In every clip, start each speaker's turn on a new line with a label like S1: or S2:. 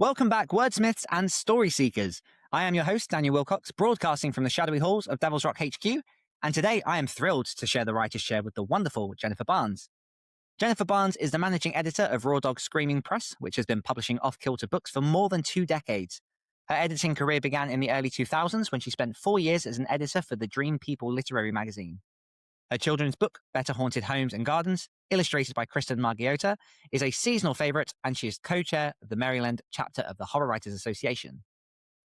S1: Welcome back, wordsmiths and story seekers. I am your host, Daniel Willcocks, broadcasting from the shadowy halls of Devil's Rock HQ, and today I am thrilled to share the writer's chair with the wonderful Jennifer Barnes. Jennifer Barnes is the managing editor of Raw Dog Screaming Press, which has been publishing off-kilter books for more than 2 decades. Her editing career began in the early 2000s when she spent 4 years as an editor for the Dream People literary magazine. Her children's book, Better Haunted Homes and Gardens, illustrated by Kristen Margiotta, is a seasonal favourite, and she is co-chair of the Maryland chapter of the Horror Writers Association.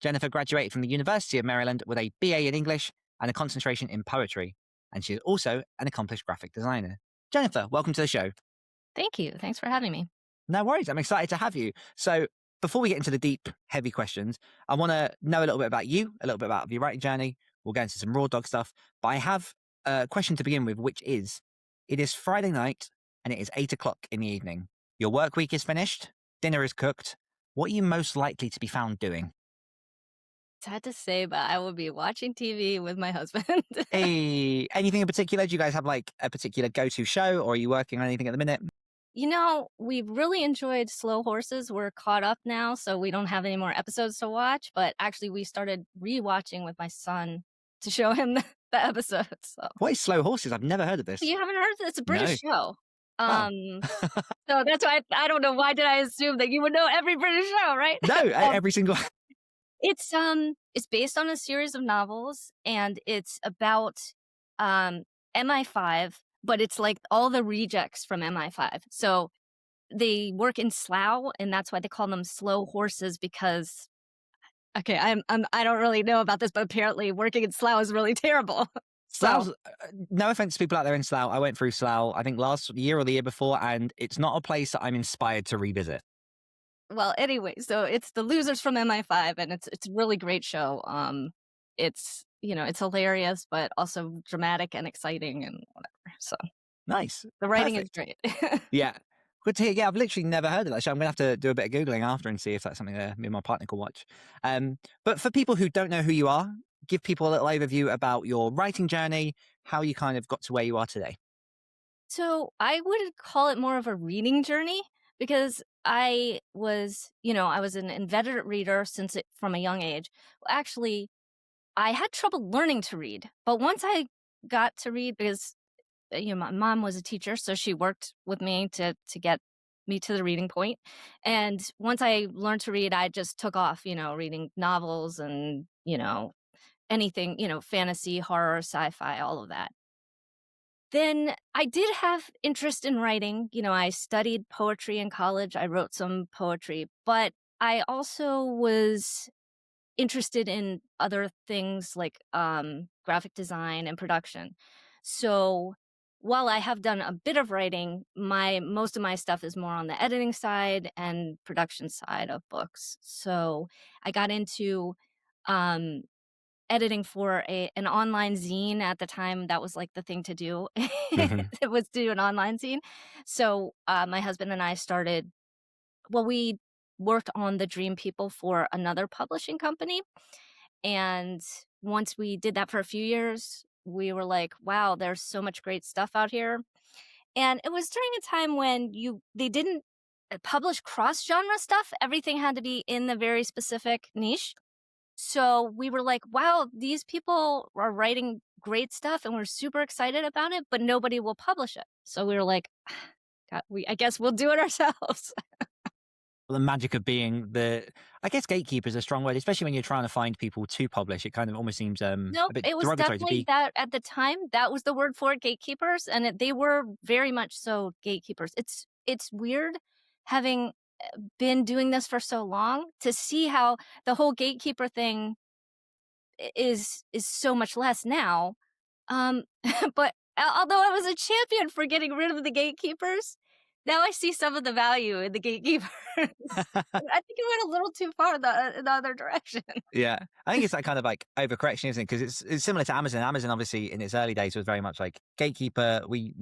S1: Jennifer graduated from the University of Maryland with a BA in English and a concentration in poetry, and she is also an accomplished graphic designer. Jennifer, welcome to the show.
S2: Thank you. Thanks for having me.
S1: No worries. I'm excited to have you. So before we get into the deep, heavy questions, I want to know a little bit about you, a little bit about your writing journey. We'll get into some Raw Dog stuff, but I have a question to begin with, which is, it is Friday night and it is 8 o'clock in the evening. Your work week is finished. Dinner is cooked. What are you most likely to be found doing?
S2: Sad to say, but I will be watching TV with my husband.
S1: Hey, anything in particular? Do you guys have like a particular go-to show, or are you working on anything at the minute?
S2: You know, we've really enjoyed Slow Horses. We're caught up now, so we don't have any more episodes to watch. But actually, we started rewatching with my son to show him the episodes. So.
S1: What is Slow Horses? I've never heard of this.
S2: You haven't heard of it? It's a British show.
S1: Wow.
S2: So that's why I don't know, why did I assume that you would know every British show, right?
S1: No, every single.
S2: It's based on a series of novels, and it's about MI5, but it's like all the rejects from MI5. So they work in Slough, and that's why they call them slow horses, because okay, I don't really know about this, but apparently working in Slough is really terrible.
S1: Slough, no offense to people out there in Slough. I went through Slough, I think last year or the year before, and it's not a place that I'm inspired to revisit.
S2: Well, anyway, so it's the losers from MI5, and it's a really great show. It's it's hilarious, but also dramatic and exciting and whatever. So
S1: nice.
S2: The writing is great.
S1: Yeah. Good to hear. Yeah, I've literally never heard of that show. I'm going to have to do a bit of Googling after and see if that's something that me and my partner can watch. But for people who don't know who you are, give people a little overview about your writing journey, how you kind of got to where you are today.
S2: So I would call it more of a reading journey, because I was an inveterate reader from a young age. Well, actually, I had trouble learning to read, but once I got to read, because my mom was a teacher, so she worked with me to get me to the reading point. And once I learned to read, I just took off, reading novels and, anything, fantasy, horror, sci-fi, all of that. Then I did have interest in writing. I studied poetry in college. I wrote some poetry, but I also was interested in other things like graphic design and production. So while I have done a bit of writing, most of my stuff is more on the editing side and production side of books. So I got into editing for an online zine. At the time, that was like the thing to do. It was to do an online zine. So my husband and I we worked on the Dream People for another publishing company. And once we did that for a few years, we were like, wow, there's so much great stuff out here. And it was during a time when they didn't publish cross-genre stuff. Everything had to be in the very specific niche. So we were like, wow, these people are writing great stuff and we're super excited about it, but nobody will publish it. So we were like, God, I guess we'll do it ourselves.
S1: The magic of being I guess gatekeeper is a strong word, especially when you're trying to find people to publish. It kind of almost seems
S2: Nope,
S1: a bit
S2: it was
S1: derogatory
S2: definitely that at the time. That was the word for it, gatekeepers, and they were very much so gatekeepers. It's weird having been doing this for so long to see how the whole gatekeeper thing is so much less now. But although I was a champion for getting rid of the gatekeepers, now I see some of the value in the gatekeepers. I think it went a little too far in the other direction.
S1: Yeah, I think it's that kind of like overcorrection, isn't it? Because it's similar to Amazon. Amazon, obviously, in its early days, was very much like gatekeeper. We,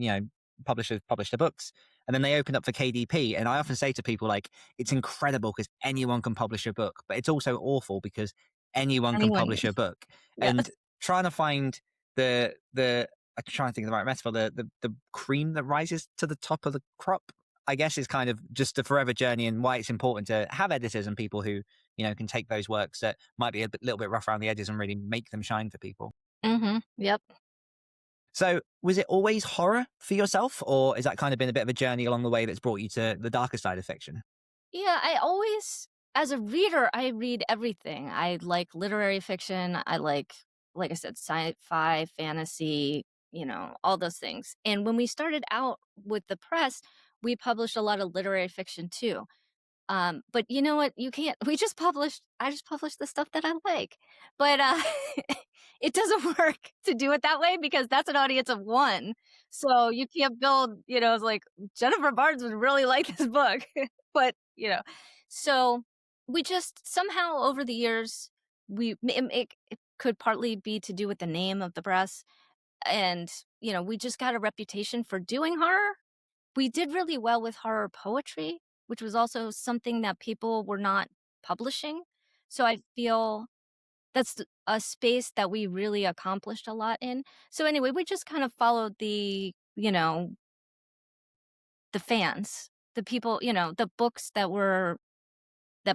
S1: publishers publish the books, and then they opened up for KDP. And I often say to people, like, it's incredible because anyone can publish a book, but it's also awful because anyone can publish a book. Yes. And trying to find I'm trying to think of the right metaphor, the cream that rises to the top of the crop. I guess is kind of just a forever journey, and why it's important to have editors and people who, can take those works that might be little bit rough around the edges and really make them shine for people.
S2: Yep.
S1: So was it always horror for yourself, or has that kind of been a bit of a journey along the way that's brought you to the darker side of fiction?
S2: Yeah, I always, as a reader, I read everything. I like literary fiction. I like I said, sci-fi, fantasy, all those things. And when we started out with the press, we published a lot of literary fiction too. But you know what? You can't. I just published the stuff that I like. But it doesn't work to do it that way because that's an audience of one. So you can't build, it's like Jennifer Barnes would really like this book. But, so we just somehow over the years, it could partly be to do with the name of the press. And, we just got a reputation for doing horror. We did really well with horror poetry, which was also something that people were not publishing. So I feel a space that we really accomplished a lot in. So anyway, we just kind of followed the fans, the people, the books that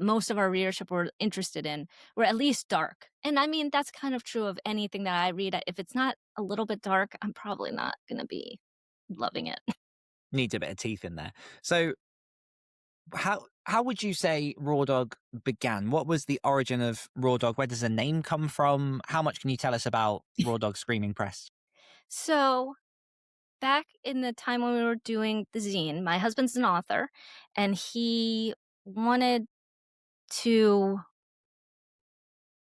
S2: most of our readership were interested in were at least dark. And I mean, that's kind of true of anything that I read. If it's not a little bit dark, I'm probably not going to be loving it.
S1: Needs a bit of teeth in there. So how would you say Raw Dog began? What was the origin of Raw Dog? Where does the name come from? How much can you tell us about Raw Dog Screaming Press?
S2: So back in the time when we were doing the zine, my husband's an author and he wanted to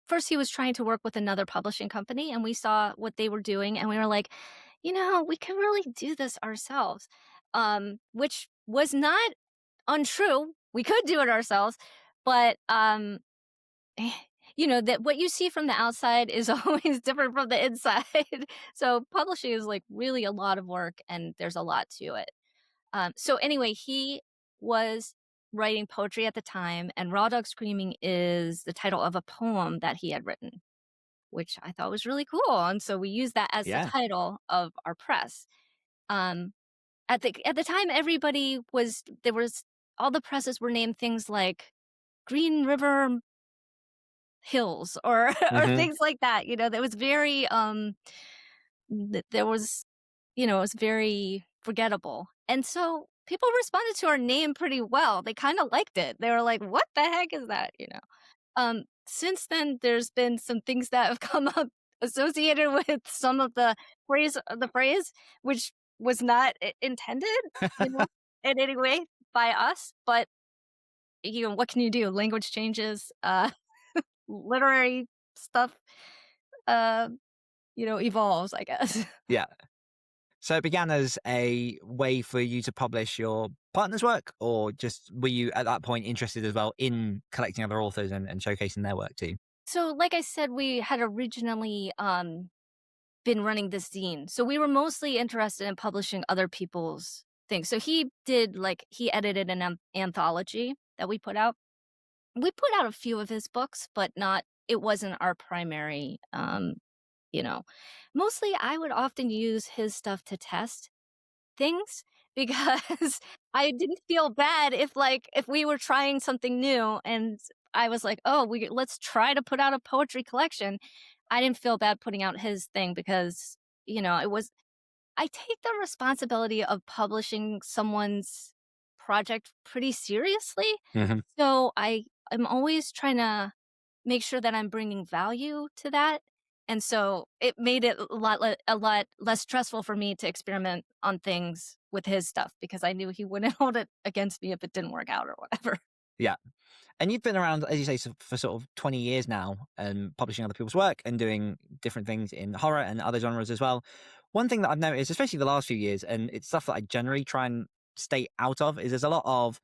S2: first he was trying to work with another publishing company and we saw what they were doing and we were like, we can really do this ourselves. Which was not untrue. We could do it ourselves, but that what you see from the outside is always different from the inside. So publishing is like really a lot of work and there's a lot to it. So anyway, he was writing poetry at the time, and Raw Dog Screaming is the title of a poem that he had written, which I thought was really cool. And so we used that as the
S1: Yeah.
S2: title of our press. Um, at the time, there was all the presses were named things like Green River Hills or or
S1: Hmm.
S2: things like that. That was very there was it was very forgettable. And so people responded to our name pretty well. They kind of liked it. They were like, "What the heck is that?" Since then there's been some things that have come up associated with some of the phrase which was not intended, you know, in any way by us, but what can you do? Language changes, literary stuff uh, evolves, I guess.
S1: Yeah. So it began as a way for you to publish your partner's work, or just were you at that point interested as well in collecting other authors and showcasing their work too?
S2: So, like I said, we had originally been running this zine. So we were mostly interested in publishing other people's things. So he edited an anthology that we put out. We put out a few of his books, but not it wasn't our primary you know. Mostly I would often use his stuff to test things because I didn't feel bad if we were trying something new and I was like, "Oh, we let's try to put out a poetry collection." I didn't feel bad putting out his thing because, it was I take the responsibility of publishing someone's project pretty seriously.
S1: Hmm.
S2: So I'm always trying to make sure that I'm bringing value to that. And so it made it a lot less stressful for me to experiment on things with his stuff because I knew he wouldn't hold it against me if it didn't work out or whatever.
S1: Yeah. And you've been around, as you say, for sort of 20 years now, and publishing other people's work and doing different things in horror and other genres as well. One thing that I've noticed, especially the last few years, and it's stuff that I generally try and stay out of, is there's a lot of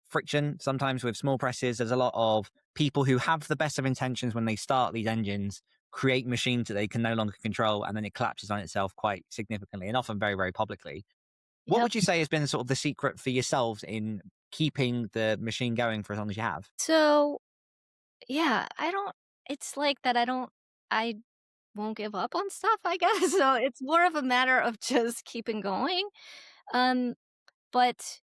S1: friction sometimes with small presses. There's a lot of people who have the best of intentions when they start these engines, create machines that they can no longer control, and then it collapses on itself quite significantly and often very, very publicly. What
S2: Yep.
S1: would you say has been sort of the secret for yourselves in keeping the machine going for as long as you have?
S2: So, yeah, it's like that I won't give up on stuff, I guess. So it's more of a matter of just keeping going. Um, but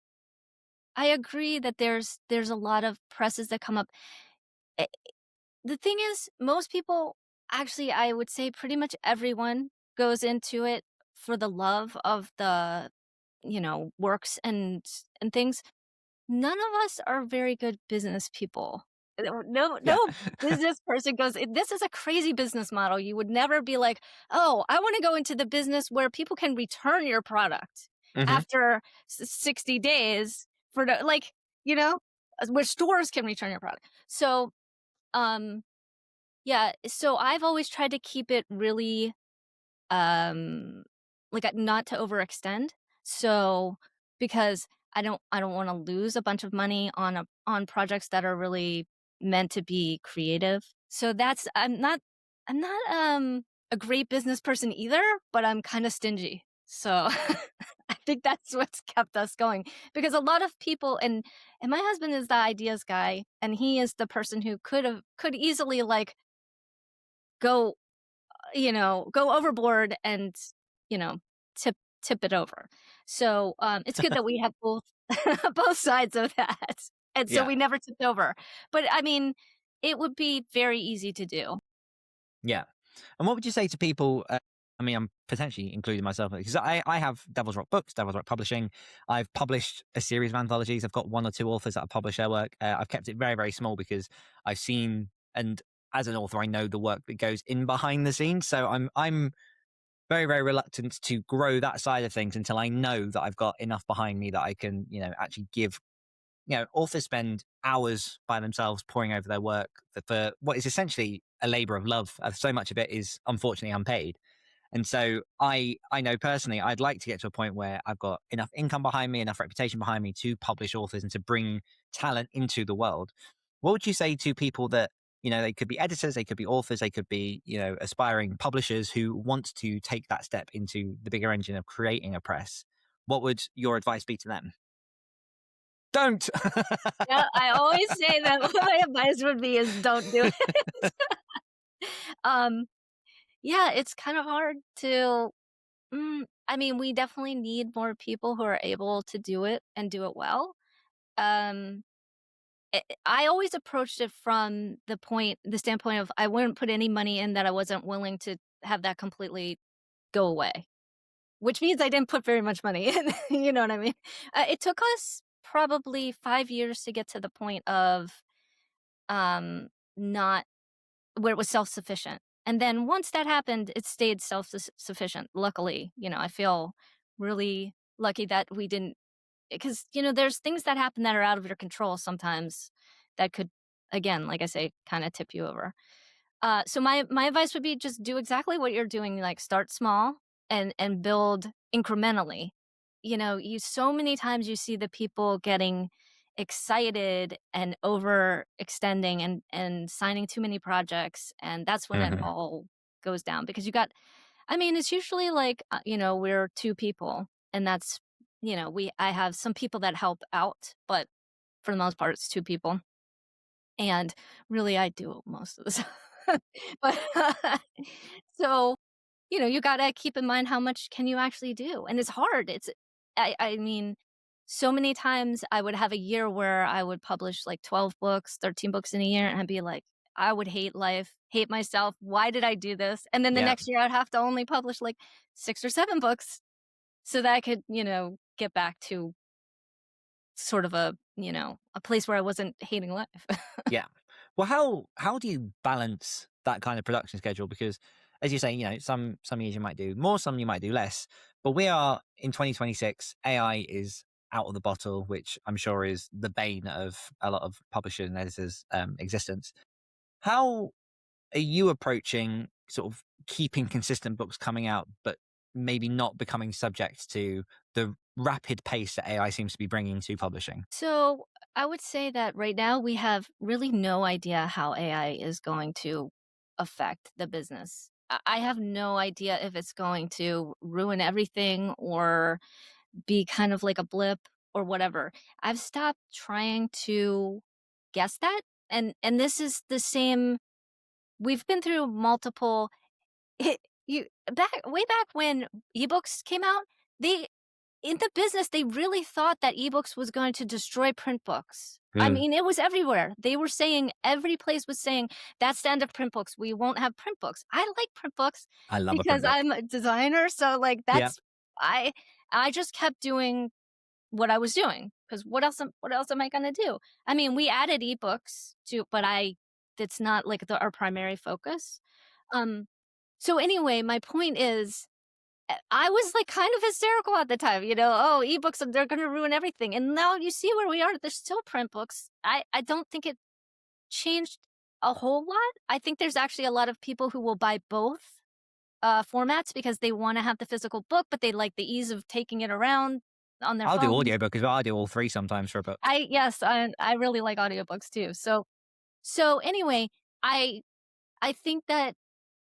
S2: I agree that there's a lot of presses that come up. Eh, the thing is, most people actually, I would say pretty much everyone goes into it for the love of the, works and things. None of us are very good business people.
S1: Yeah.
S2: No business person goes, "This is a crazy business model." You would never be like, "Oh, I wanna go into the business where people can return your product
S1: Hmm.
S2: after 60 days for the," like, you know, where stores can return your product. So, um, yeah, so I've always tried to keep it really um, not to overextend. So, because I don't wanna lose a bunch of money on projects that are really meant to be creative. So that's I'm not a great business person either, but I'm kinda stingy. So, I think that's what's kept us going, because a lot of people, and my husband is the ideas guy, and he is the person who could easily, like, go go overboard and, you know, tip tip it over. So, it's good that we have both both sides of that, and so
S1: Yeah.
S2: we never tipped over. But, I mean, it would be very easy to do.
S1: Yeah. And what would you say to people? I mean, I'm potentially including myself because I have Devil's Rock Books, Devil's Rock Publishing. I've published a series of anthologies. I've got one or two authors that have published their work. I've kept it very, very small because I've seen, and as an author, I know the work that goes in behind the scenes. So I'm very, very reluctant to grow that side of things until I know that I've got enough behind me that I can, actually give. Authors spend hours by themselves poring over their work for what is essentially a labor of love. So much of it is unfortunately unpaid. And so I know personally, I'd like to get to a point where I've got enough income behind me, enough reputation behind me to publish authors and to bring talent into the world. What would you say to people that, they could be editors, they could be authors, they could be, aspiring publishers who want to take that step into the bigger engine of creating a press? What would your advice be to them? Don't.
S2: Yeah, I always say that my advice would be is don't do it. Um, yeah, it's kind of hard to I mean, we definitely need more people who are able to do it and do it well. Um I always approached it from the standpoint of I wouldn't put any money in that I wasn't willing to have that completely go away, which means I didn't put very much money in, you know what I mean? It took us probably 5 years to get to the point of, not where it was self-sufficient, and then once that happened, it stayed sufficient, luckily. I feel really lucky that we didn't, because there's things that happen that are out of your control sometimes that could, again, like I say, kind of tip you over. So my advice would be just do exactly what you're doing, like start small and build incrementally. You so many times you see the people getting excited and overextending and signing too many projects, and that's when it
S1: Hmm.
S2: all goes down, because you got, I mean, it's usually like, we're two people, and that's, I have some people that help out, but for the most part, it's two people. And really, I do most of the time. But so, you gotta keep in mind how much can you actually do, and it's hard. I mean, so many times I would have a year where I would publish like 12 books, 13 books in a year, and I'd be like, I would hate life, hate myself. Why did I do this? And then the
S1: Yeah.
S2: next year I'd have to only publish like 6 or 7 books so that I could, get back to sort of a place where I wasn't hating life.
S1: Yeah. Well, how do you balance that kind of production schedule? Because as you say, some years you might do more, some you might do less. But we are in 2026. AI is out of the bottle, which I'm sure is the bane of a lot of publishers and editors' existence. How are you approaching sort of keeping consistent books coming out, but maybe not becoming subject to the rapid pace that AI seems to be bringing to publishing?
S2: So I would say that right now we have really no idea how AI is going to affect the business. I have no idea if it's going to ruin everything or be kind of like a blip or whatever. I've stopped trying to guess that. And this is the same, we've been through multiple you back way back when ebooks came out, they in the business, they really thought that ebooks was going to destroy print books. I
S1: Mm,
S2: mean, it was everywhere. They were saying, every place was saying, that's the end of print books. We won't have print books. I like print books
S1: I love a print
S2: because
S1: book.
S2: I'm a designer. So like
S1: Yeah.
S2: I I just kept doing what I was doing because what else am I gonna do? I mean, we added ebooks to, but that's not like our primary focus. Um, so anyway, my point is, I was like kind of hysterical at the time, oh, ebooks, they're gonna ruin everything. And now you see where we are. There's still print books. I don't think it changed a whole lot. I think there's actually a lot of people who will buy both formats because they want to have the physical book, but they like the ease of taking it around on their
S1: I'll do
S2: phone.
S1: audiobook as well. I do all three sometimes for a book.
S2: I really like audiobooks too. So anyway, I I think that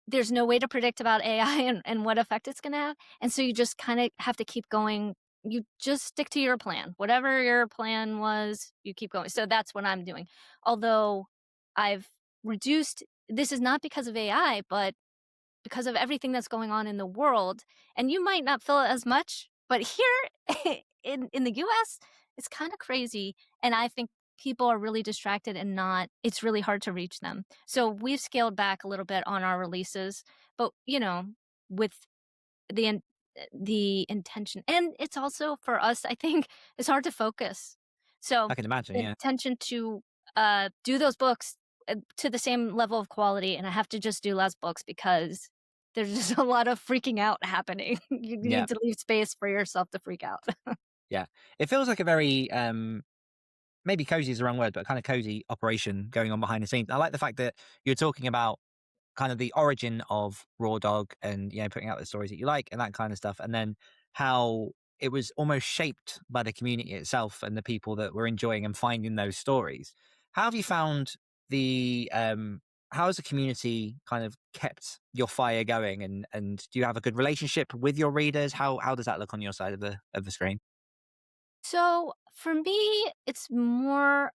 S2: there's no way to predict about AI and what effect it's going to have. And so you just kind of have to keep going. You just stick to your plan. Whatever your plan was, you keep going. So that's what I'm doing. Although I've reduced, this is not because of AI, but because of everything that's going on in the world. And you might not feel it as much, but here in the US, it's kind of crazy. And I think people are really distracted and not, it's really hard to reach them. So we've scaled back a little bit on our releases, but with the in- the intention, and it's also for us, I think it's hard to focus. So
S1: I can imagine.
S2: the
S1: Yeah.
S2: intention to do those books to the same level of quality, and I have to just do less books because there's just a lot of freaking out happening. You
S1: Yeah.
S2: need to leave space for yourself to freak out.
S1: Yeah. It feels like a very maybe cozy is the wrong word, but kind of cozy operation going on behind the scenes. I like the fact that you're talking about kind of the origin of Raw Dog and, putting out the stories that you like and that kind of stuff. And then how it was almost shaped by the community itself and the people that were enjoying and finding those stories. How have you found how has the community kind of kept your fire going, and do you have a good relationship with your readers? How does that look on your side of the screen?
S2: So for me, it's more,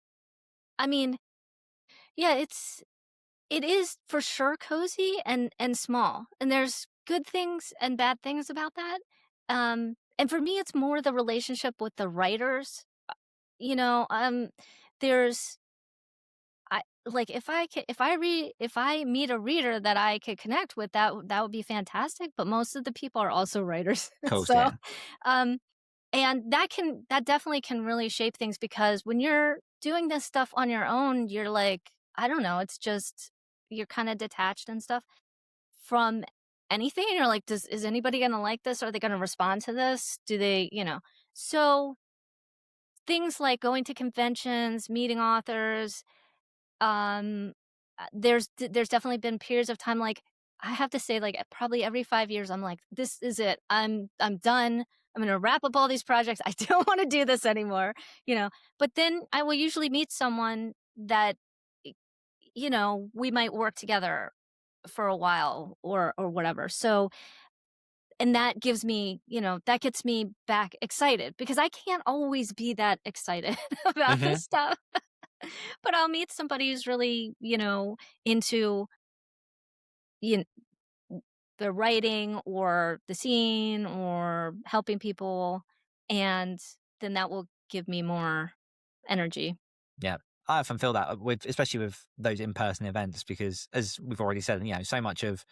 S2: I mean, yeah, it is for sure cozy and small. And there's good things and bad things about that. And for me, it's more the relationship with the writers. You know, there's I like if I meet a reader that I could connect with, that would be fantastic. But most of the people are also writers,
S1: Of course,
S2: so
S1: yeah.
S2: um, and that definitely can really shape things because when you're doing this stuff on your own, you're like, I don't know, it's just you're kind of detached and stuff from anything. And you're like, is anybody going to like this? Are they going to respond to this? Do they, So things like going to conventions, meeting authors, there's definitely been periods of time, like, I have to say, like, probably every 5 years, I'm like, "This is it. I'm done. I'm gonna wrap up all these projects. I don't wanna do this anymore," you know? But then I will usually meet someone that, y we might work together for a while or whatever. So and that gives me, that gets me back excited because I can't always be that excited about
S1: Hmm.
S2: this stuff. But I'll meet somebody who's really, into you the writing or the scene or helping people, and then that will give me more energy.
S1: Yeah. I often feel that with, especially with those in-person events, because as we've already said, so much of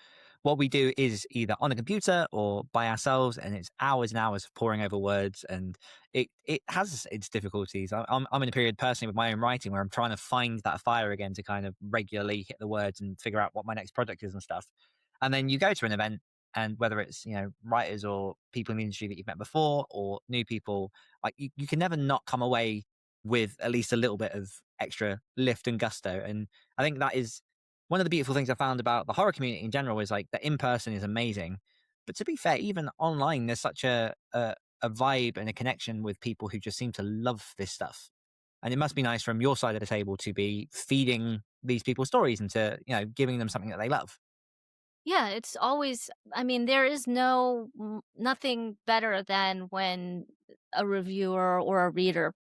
S1: what we do is either on a computer or by ourselves, and it's hours and hours of poring over words, and it has its difficulties. I'm in a period personally with my own writing where I'm trying to find that fire again to kind of regularly hit the words and figure out what my next project is and stuff. And then you go to an event, and whether it's writers or people in the industry that you've met before or new people, like you can never not come away with at least a little bit of extra lift and gusto. And I think that is one of the beautiful things I found about the horror community in general is like the in person is amazing. But to be fair, even online, there's such a vibe and a connection with people who just seem to love this stuff. And it must be nice from your side of the table to be feeding these people stories and to, giving them something that they love.
S2: Yeah, it's always, I mean, there is nothing better than when a reviewer or a reader,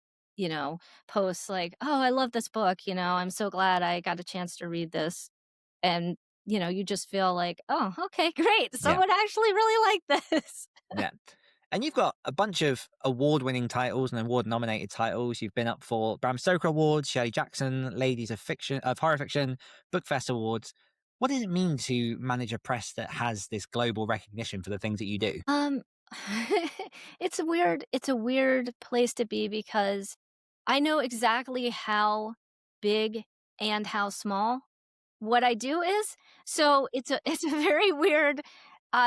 S2: posts like, "Oh, I love this book, I'm so glad I got a chance to read this." And, you just feel like, "Oh, okay, great.
S1: Yeah.
S2: Someone actually really liked this."
S1: Yeah. And you've got a bunch of award-winning titles and award-nominated titles. You've been up for Bram Stoker Awards, Shirley Jackson, Ladies of Horror Fiction, Bookfest Awards. What does it mean to manage a press that has this global recognition for the things that you do?
S2: Um, it's a weird place to be because I know exactly how big and how small what I do is. So it's a very weird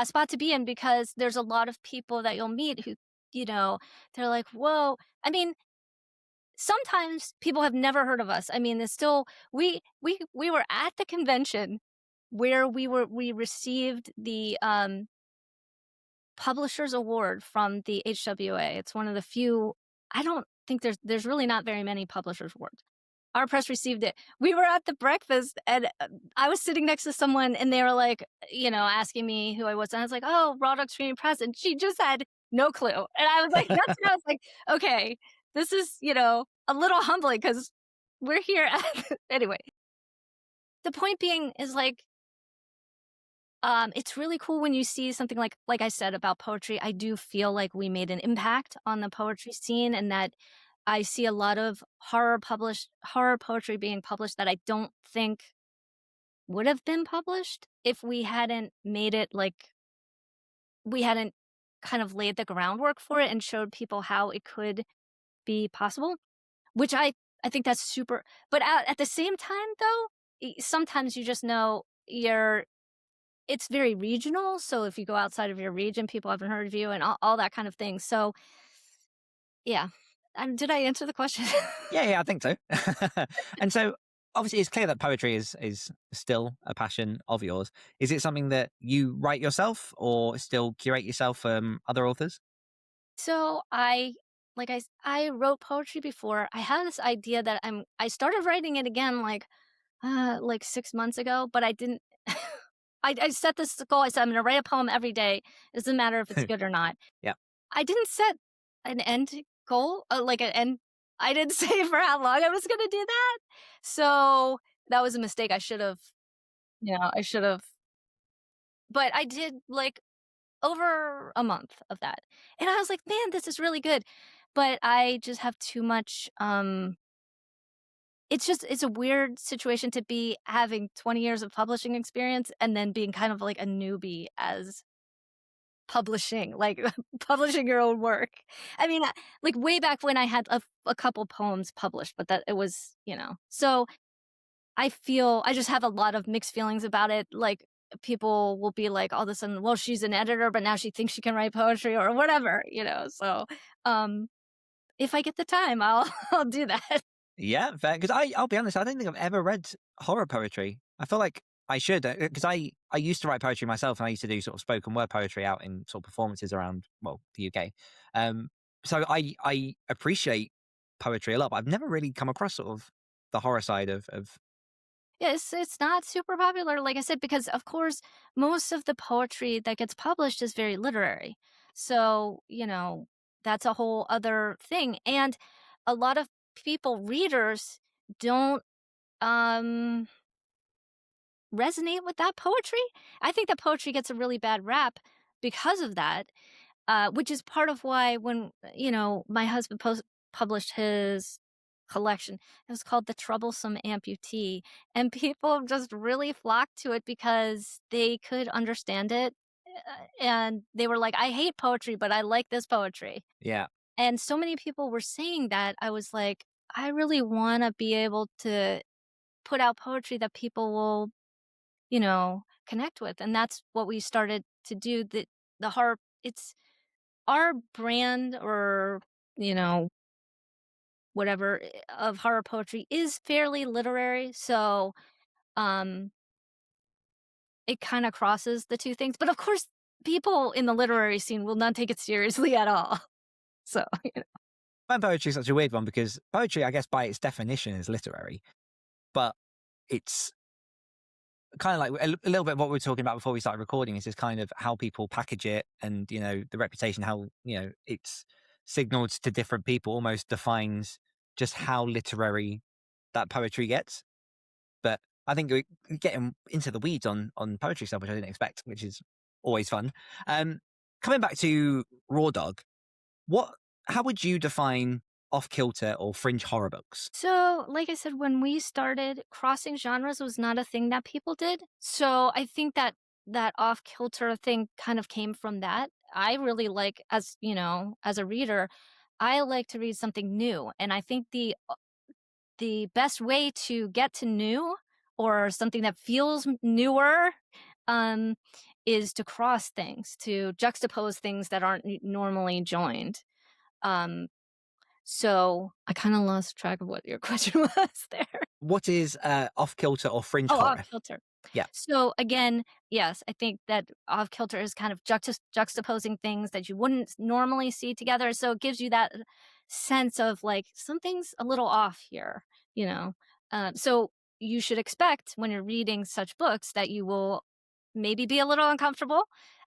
S2: spot to be in because there's a lot of people that you'll meet who, you know, they're like, "Whoa!" I mean, sometimes people have never heard of us. I mean, it's still we were at the convention where we received the Publishers Award from the HWA. It's one of the few. I don't think there's really not very many publishers awards. Our press received it. We were at the breakfast and I was sitting next to someone and they were like, asking me who I was. And I was like, "Oh, Raw Dog Streaming Press." And she just had no clue. And I was like, that's when I was like, okay, this is, a little humbling because we're here. Anyway, the point being is like, it's really cool when you see something like I said about poetry. I do feel like we made an impact on the poetry scene, and that I see a lot of horror poetry being published that I don't think would have been published if we hadn't made it like we hadn't kind of laid the groundwork for it and showed people how it could be possible. Which I think that's super. But at the same time, though, sometimes you just know it's very regional. So if you go outside of your region, people haven't heard of you and all that kind of thing. So yeah. Did I answer the question?
S1: Yeah, I think so. And so obviously it's clear that poetry is still a passion of yours. Is it something that you write yourself or still curate yourself from other authors?
S2: So I wrote poetry before. I had this idea that I started writing it again like 6 months ago, but I didn't. I set this goal. I said I'm going to write a poem every day. It doesn't matter if it's good or not.
S1: Yeah.
S2: I didn't set an end goal, like an end. I didn't say for how long I was going to do that. So that was a mistake. I should have, but I did like over a month of that. And I was like, man, this is really good. But I just have too much. It's a weird situation to be having 20 years of publishing experience and then being kind of like a newbie as publishing, like publishing your own work. I mean, like way back when I had a couple poems published, but that it was, So I feel I just have a lot of mixed feelings about it. Like people will be like all of a sudden, well, she's an editor, but now she thinks she can write poetry or whatever. So um if I get the time, I'll I'll do that.
S1: Yeah, fair. Because I'll be honest, I don't think I've ever read horror poetry. I feel like I should, because I used to write poetry myself, and I used to do sort of spoken word poetry out in sort of performances around, well, the UK. Um, so I appreciate poetry a lot, but I've never really come across sort of the horror side of.
S2: Yeah, it's not super popular, like I said, because of course most of the poetry that gets published is very literary. So, that's a whole other thing. And a lot of people, readers, don't um resonate with that poetry. I think that poetry gets a really bad rap because of that, which is part of why when my husband published his collection, it was called The Troublesome Amputee, and people just really flocked to it because they could understand it, and they were like, "I hate poetry, but I like this poetry."
S1: Yeah.
S2: And so many people were saying that. I was like, I really want to be able to put out poetry that people will connect with. And that's what we started to do. The horror, it's our brand or, you know, whatever of horror poetry is fairly literary. So um it kind of crosses the two things. But of course, people in the literary scene will not take it seriously at all. So,
S1: And poetry is such a weird one because poetry, I guess, by its definition, is literary, but it's kind of like a little bit of what we were talking about before we started recording is just kind of how people package it and, the reputation, how, it's signaled to different people almost defines just how literary that poetry gets. But I think we're getting into the weeds on poetry stuff, which I didn't expect, which is always fun. coming back to Raw Dog, what? How would you define off-kilter or fringe horror books?
S2: So, like I said, when we started, crossing genres was not a thing that people did. So I think that that off kilter thing kind of came from that. I really like, as you know, as a reader, I like to read something new, and I think the best way to get to new or something that feels newer um, is to cross things, to juxtapose things that aren't normally joined. Um, so I kind of lost track of what your question was there.
S1: What is off-kilter or fringe
S2: Oh, off
S1: horror?
S2: kilter.
S1: Yeah,
S2: So again, yes, I think that off kilter is kind of juxtaposing things that you wouldn't normally see together. So it gives you that sense of like something's a little off here, you know. So you should expect when you're reading such books that you will maybe be a little uncomfortable,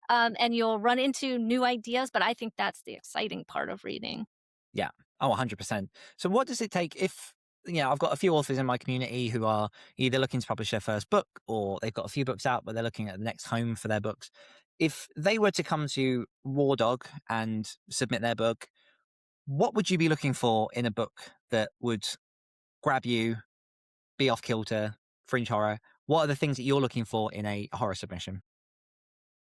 S2: and you'll run into new ideas. But I think that's the exciting part of reading.
S1: yeah. Oh, 100%. So what does it take if, I've got a few authors in my community who are either looking to publish their first book or they've got a few books out, but they're looking at the next home for their books. If they were to come to Raw Dog and submit their book, what would you be looking for in a book that would grab you, be off kilter, fringe horror? What are the things that you're looking for in a horror submission?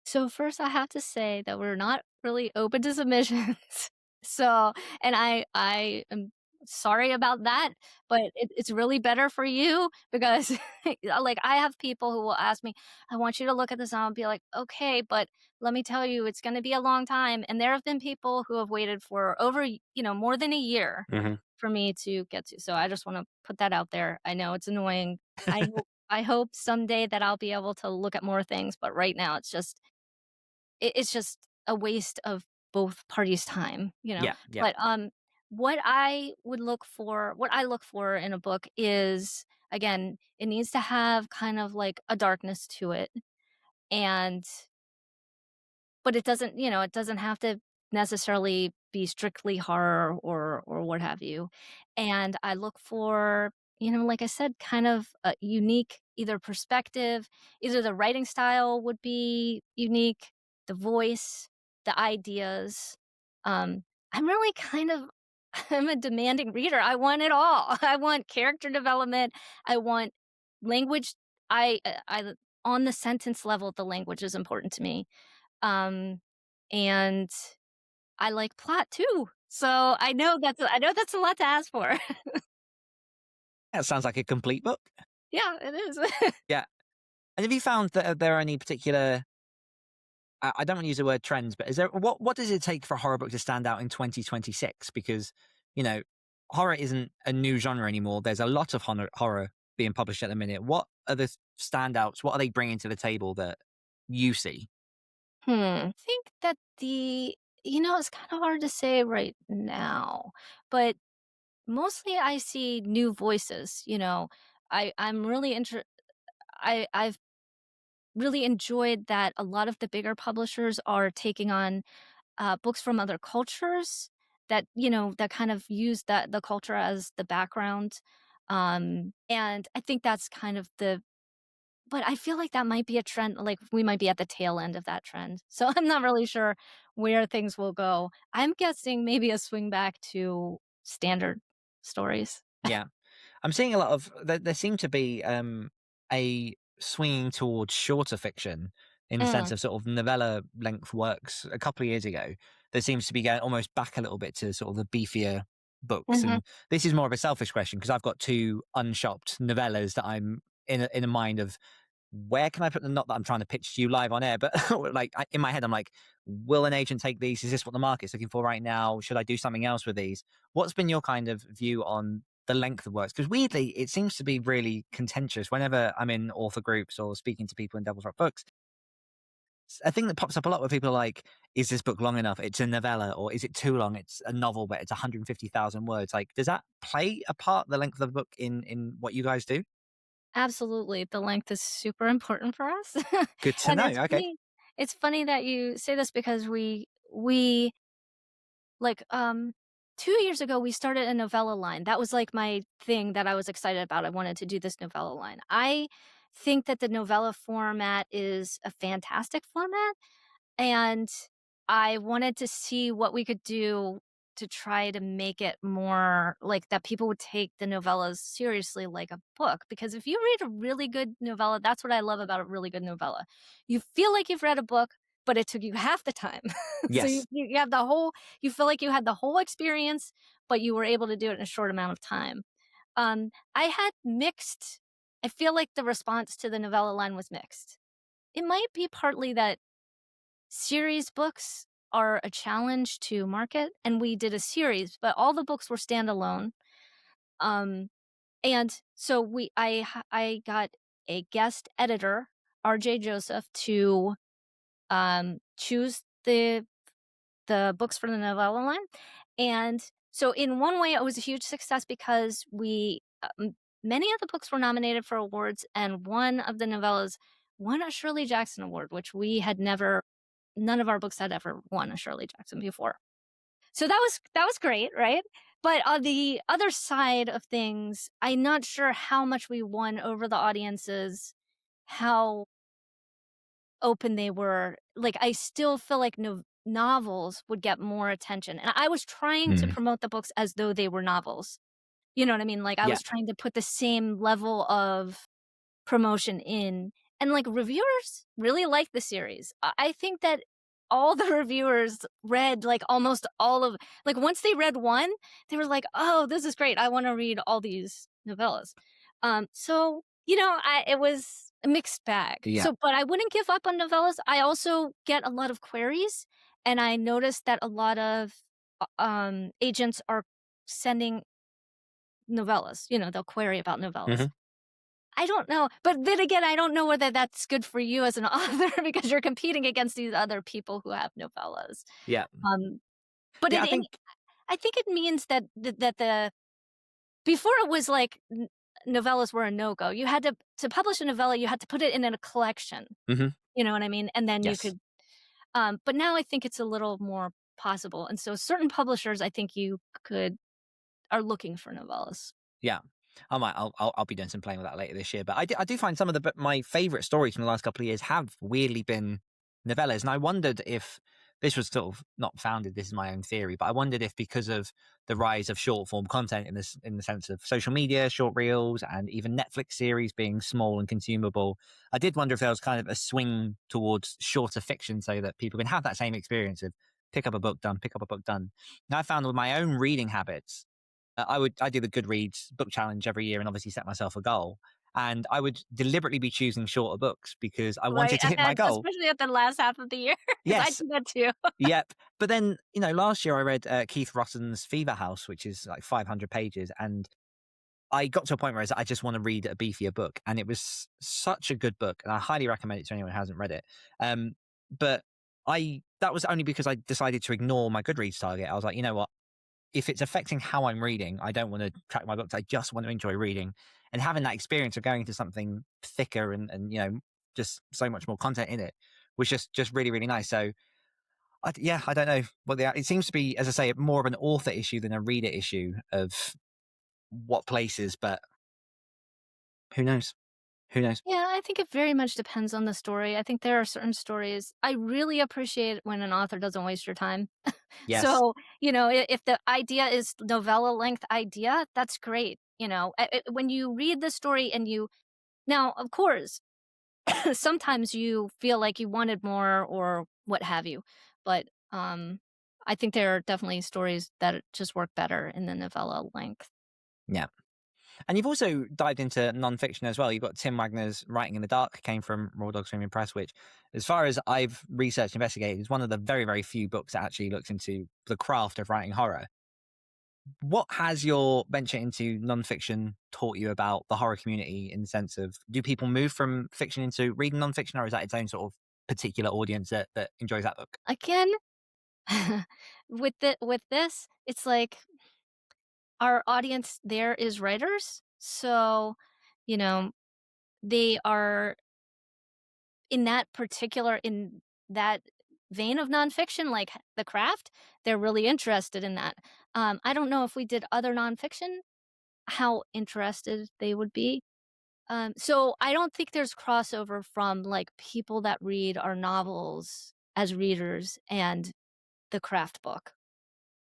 S2: So first I have to say that we're not really open to submissions. So, and I am sorry about that, but it's really better for you because like I have people who will ask me, I want you to look at this and I'll be like, okay, but let me tell you, it's going to be a long time. And there have been people who have waited for over, more than a year
S1: Hmm.
S2: for me to get to. So I just want to put that out there. I know it's annoying. I hope someday that I'll be able to look at more things, but right now it's just a waste of both parties' time, you know?
S1: Yeah, yeah.
S2: But, what I look for in a book is, again, it needs to have kind of like a darkness to it, and but it doesn't have to necessarily be strictly horror or what have you. And I look for, like I said, kind of a unique either perspective, either the writing style would be unique, the voice, the ideas. Um, I'm really kind of I'm a demanding reader. I want it all. I want character development. I want language. I on the sentence level, the language is important to me, um, and I like plot too. So I know that's a lot to ask for.
S1: That sounds like a complete book.
S2: Yeah, it is.
S1: Yeah. And have you found that there are any particular, I don't want to use the word trends, but is there, what does it take for a horror book to stand out in 2026? Because, you know, horror isn't a new genre anymore. There's a lot of horror being published at the minute. What are the standouts? What are they bringing to the table that you see?
S2: I think that it's kind of hard to say right now, but mostly I see new voices. I'm really I've really enjoyed that a lot of the bigger publishers are taking on books from other cultures that that kind of use the culture as the background, and I think that's kind of the but I feel like that might be a trend, like we might be at the tail end of that trend, so I'm not really sure where things will go. I'm guessing maybe a swing back to standard stories.
S1: Yeah. I'm seeing a lot of there seem to be a swinging towards shorter fiction in the sense
S2: Mm,
S1: of sort of novella length works. A couple of years ago, there seems to be going almost back a little bit to sort of the beefier books.
S2: mhm.
S1: And this is more of a selfish question because I've got two unshopped novellas that I'm in a mind of where can I put them? Not that I'm trying to pitch to you live on air, but like in my head, I'm like, will an agent take these? Is this what the market's looking for right now? Should I do something else with these? What's been your kind of view on the length of works? Because weirdly, it seems to be really contentious whenever I'm in author groups or speaking to people in Devil's Rock Books. A thing that pops up a lot where people are like, is this book long enough? It's a novella, or is it too long? It's a novel, but it's 150,000 words. Like, does that play a part, the length of the book, in what you guys do?
S2: Absolutely, the length is super important for us.
S1: Good to
S2: And
S1: know. Okay.
S2: it's funny that you say this because we like, 2 years ago, we started a novella line. That was, like, my thing that I was excited about. I wanted to do this novella line. I think that the novella format is a fantastic format, and I wanted to see what we could do to try to make it more like that people would take the novellas seriously like a book. Because if you read a really good novella, that's what I love about a really good novella. You feel like you've read a book, but it took you half the time. So
S1: Yes.
S2: you have the whole, you feel like you had the whole experience, but you were able to do it in a short amount of time. I had mixed, I feel like the response to the novella line was mixed. It might be partly that series books are a challenge to market, and we did a series, but all the books were standalone. Um, and so I got a guest editor, R.J. Joseph, to choose the books for the novella line, and so in one way, it was a huge success because many of the books were nominated for awards, and one of the novellas won a Shirley Jackson Award, which we had never none of our books had ever won a Shirley Jackson before. So that was great, right? But on the other side of things, I'm not sure how much we won over the audiences, how open they were. Like, I still feel like novels would get more attention. And I was trying to
S1: Mm.
S2: promote the books as though they were novels. You know what I mean? Like, I
S1: Yeah.
S2: was trying to put the same level of promotion in, and like reviewers really like the series. I think that all the reviewers read like almost all of, like, once they read one, they were like, "Oh, this is great. I want to read all these novellas." So it was a mixed bag.
S1: Yeah.
S2: So, but I wouldn't give up on novellas. I also get a lot of queries, and I noticed that a lot of agents are sending novellas. They'll query about novellas.
S1: Hmm.
S2: I don't know, but then again, I don't know whether that's good for you as an author because you're competing against these other people who have novellas.
S1: Yeah.
S2: Um, but
S1: Yeah. I think.
S2: I think it means that the before it was like novellas were a no go. You had to publish a novella, you had to put it in a collection.
S1: Hmm.
S2: You know what I mean? And then you
S1: Yes.
S2: could. But now I think it's a little more possible, and so certain publishers, I think you could are looking for novellas.
S1: Yeah. I might. I'll be doing some playing with that later this year. But I do find some of my favorite stories from the last couple of years have weirdly been novellas, and I wondered if this was sort of not founded. This is my own theory, but I wondered if because of the rise of short form content in the sense of social media, short reels, and even Netflix series being small and consumable, I did wonder if there was kind of a swing towards shorter fiction so that people can have that same experience of pick up a book done, pick up a book done. And I found with my own reading habits I do the Goodreads book challenge every year and obviously set myself a goal. And I would deliberately be choosing shorter books because I
S2: Right,
S1: wanted to hit my goal.
S2: especially at the last half of the year, because I
S1: Yes.
S2: do that too.
S1: Yep. But then, last year I read Keith Rotten's Fever House, which is like 500 pages. And I got to a point where I just want to read a beefier book. And it was such a good book. And I highly recommend it to anyone who hasn't read it. But that was only because I decided to ignore my Goodreads target. I was like, you know what? If it's affecting how I'm reading, I don't want to track my books. I just want to enjoy reading, and having that experience of going into something thicker and just so much more content in it was just really, really nice. So I don't know it seems to be, as I say, more of an author issue than a reader issue of what places, but who knows? Who knows?
S2: Yeah, I think it very much depends on the story. I think there are certain stories I really appreciate when an author doesn't waste your time.
S1: Yes.
S2: So, if the idea is novella length idea, that's great. When you read the story and now, of course, sometimes you feel like you wanted more or what have you, but I think there are definitely stories that just work better in the novella length.
S1: Yeah. And you've also dived into nonfiction as well. You've got Tim Wagner's Writing in the Dark, came from Raw Dog Swimming Press, which, as far as I've researched and investigated, is one of the very, very few books that actually looks into the craft of writing horror. What has your venture into nonfiction taught you about the horror community in the sense of, do people move from fiction into reading nonfiction, or is that its own sort of particular audience that enjoys that book?
S2: Again, with this, it's like our audience there is writers. So, you know, they are in that vein of nonfiction, like the craft, they're really interested in that. I don't know if we did other nonfiction, how interested they would be. So I don't think there's crossover from like people that read our novels as readers and the craft book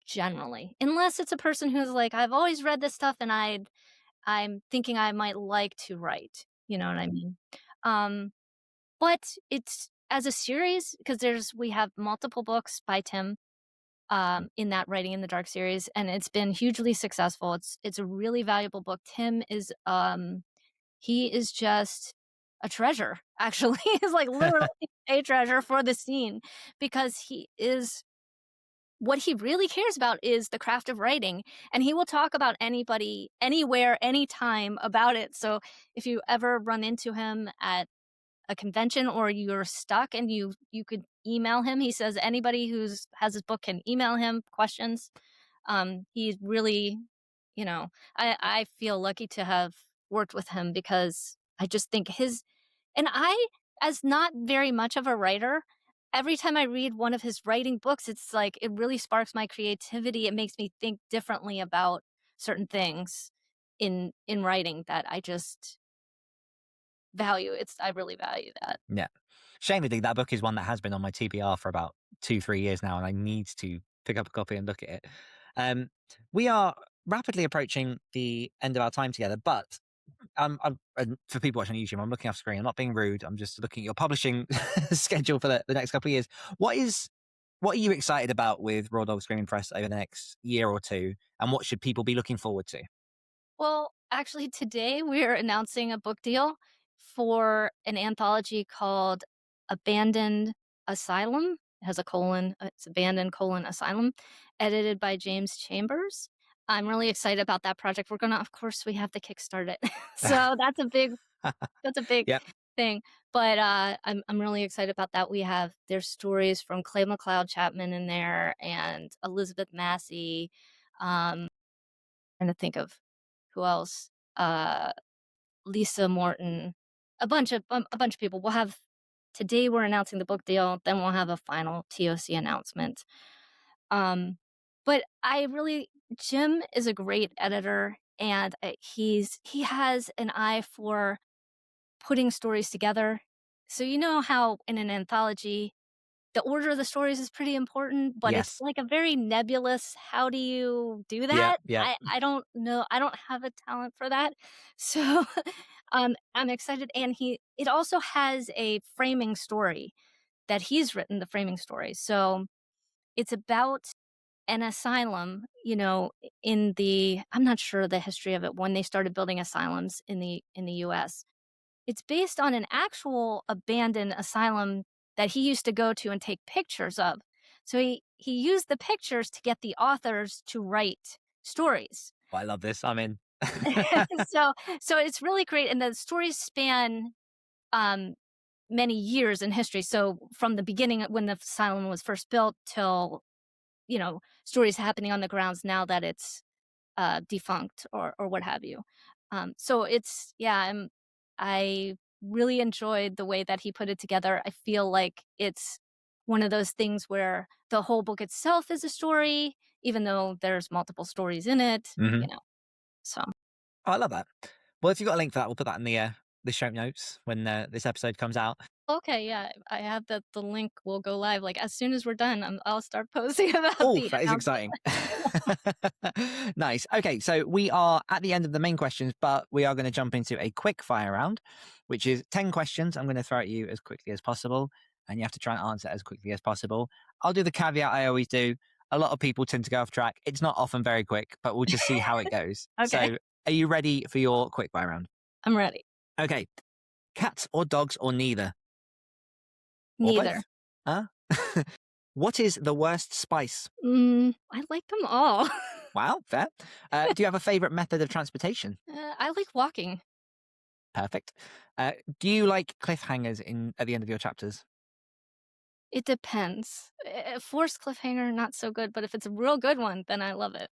S2: generally, unless it's a person who's like, I've always read this stuff and I'm thinking I might like to write. You know what I mean? Um, but it's as a series because we have multiple books by Tim in that Writing in the Dark series, and it's been hugely successful. It's a really valuable book. Tim is he is just a treasure. Actually, he's like literally a treasure for the scene because he is what he really cares about is the craft of writing, and he will talk about anybody, anywhere, anytime about it. So if you ever run into him at a convention or you're stuck and you could email him, he says anybody who's has his book can email him questions. He's really, I feel lucky to have worked with him because I just think and I, as not very much of a writer, every time I read one of his writing books, it's like it really sparks my creativity. It makes me think differently about certain things in writing that I just value. I really value that.
S1: Yeah. Shamedly, that book is one that has been on my TBR for about 2-3 years now, and I need to pick up a copy and look at it. We are rapidly approaching the end of our time together, but for people watching on YouTube, I'm looking off screen. I'm not being rude. I'm just looking at your publishing schedule for the next couple of years. What are you excited about with Raw Dog Screaming Press over the next year or two, and what should people be looking forward to?
S2: Well, actually, today we're announcing a book deal for an anthology called Abandoned Asylum. It has a colon, it's Abandoned Asylum, edited by James Chambers. I'm really excited about that project. Of course, we have to kickstart it. So that's a big
S1: Yep.
S2: thing. But I'm really excited about that. There's stories from Clay McLeod Chapman in there and Elizabeth Massey. Trying to think of who else? Lisa Morton, a bunch of people. Today we're announcing the book deal, then we'll have a final TOC announcement. But Jim is a great editor, and he has an eye for putting stories together. So you know how in an anthology the order of the stories is pretty important, but it's
S1: Yes.
S2: like a very nebulous, how do you do
S1: Yeah.
S2: that?
S1: Yeah.
S2: I don't know. I don't have a talent for that. So I'm excited. And it also has a framing story that he's written, the framing story. So it's about an asylum, I'm not sure the history of it when they started building asylums in the US. It's based on an actual abandoned asylum that he used to go to and take pictures of. So he used the pictures to get the authors to write stories.
S1: I love this. I'm in.
S2: So it's really great, and the stories span um, many years in history. So from the beginning when the asylum was first built till stories happening on the grounds now that it's defunct or what have you. So I really enjoyed the way that he put it together. I feel like it's one of those things where the whole book itself is a story, even though there's multiple stories in it,
S1: Mhm.
S2: So
S1: Oh, I love that. Well, if you've got a link for that, we'll put that in the show notes when this episode comes out.
S2: okay, yeah, I have the link will go live like as soon as we're done. I'll start posting about
S1: Oh,
S2: the
S1: that is
S2: announcement.
S1: exciting. Nice. Okay, so we are at the end of the main questions, but we are going to jump into a quick fire round, which is 10 questions I'm going to throw at you as quickly as possible, and you have to try and answer as quickly as possible. I'll do the caveat I always do. A lot of people tend to go off track. It's not often very quick, but we'll just see how it goes.
S2: Okay,
S1: So, are you ready for your quick fire round?
S2: I'm ready.
S1: Okay. Cats or dogs or neither? Or
S2: Neither.
S1: both? Huh? What is the worst spice?
S2: I like them all.
S1: Wow, fair. Do you have a favorite method of transportation?
S2: I like walking.
S1: Perfect. Do you like cliffhangers at the end of your chapters?
S2: It depends. Forced cliffhanger, not so good, but if it's a real good one, then I love it.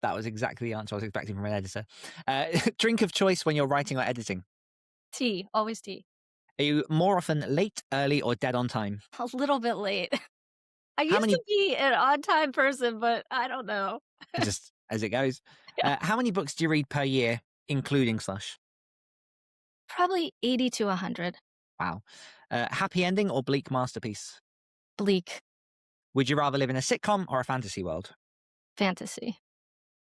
S1: That was exactly the answer I was expecting from an editor. Drink of choice when you're writing or editing?
S2: Tea, always tea.
S1: Are you more often late, early, or dead on time?
S2: A little bit late. I
S1: How
S2: used to
S1: many,
S2: be an on-time person, but I don't know.
S1: just as it goes,
S2: Yeah.
S1: how many books do you read per year, including Slush?
S2: Probably 80 to 100.
S1: Wow. Happy ending or bleak masterpiece?
S2: Bleak.
S1: Would you rather live in a sitcom or a fantasy world?
S2: Fantasy.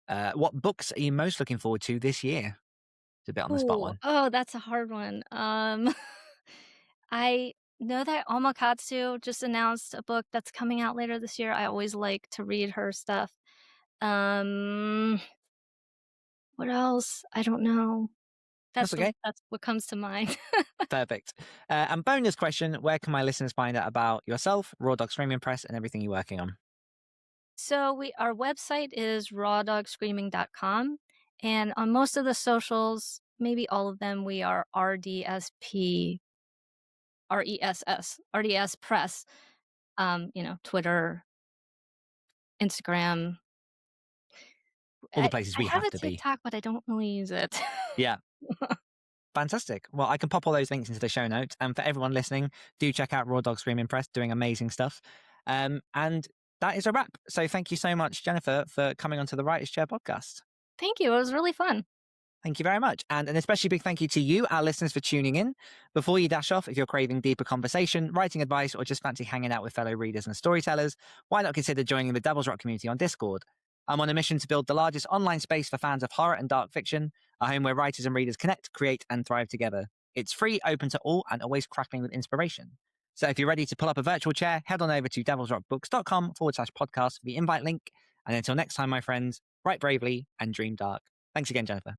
S1: What books are you most looking forward to this year? It's a bit on the spot
S2: Ooh,
S1: one.
S2: oh, that's a hard one. I know that Omakatsu just announced a book that's coming out later this year. I always like to read her stuff. Um, what else? I don't know.
S1: That's okay.
S2: That's what comes to mind.
S1: Perfect. And bonus question, where can my listeners find out about yourself, Raw Dog Screaming Press, and everything you're working on?
S2: So our website is rawdogscreaming.com, and on most of the socials, maybe all of them, we are RDSP, RDS Press. Twitter, Instagram.
S1: All the
S2: I,
S1: places
S2: I
S1: we
S2: have
S1: have
S2: a
S1: to be.
S2: TikTok, but I don't really use it.
S1: Yeah. Fantastic. Well, I can pop all those links into the show notes. And for everyone listening, do check out Raw Dog Screaming Press, doing amazing stuff. And that is a wrap. So thank you so much, Jennifer, for coming onto the Writer's Chair podcast.
S2: Thank you. It was really fun.
S1: Thank you very much. And an especially big thank you to you, our listeners, for tuning in. Before you dash off, if you're craving deeper conversation, writing advice, or just fancy hanging out with fellow readers and storytellers, why not consider joining the Devil's Rock community on Discord? I'm on a mission to build the largest online space for fans of horror and dark fiction, a home where writers and readers connect, create, and thrive together. It's free, open to all, and always crackling with inspiration. So if you're ready to pull up a virtual chair, head on over to devilsrockbooks.com/podcast for the invite link. And until next time, my friends, write bravely and dream dark. Thanks again, Jennifer.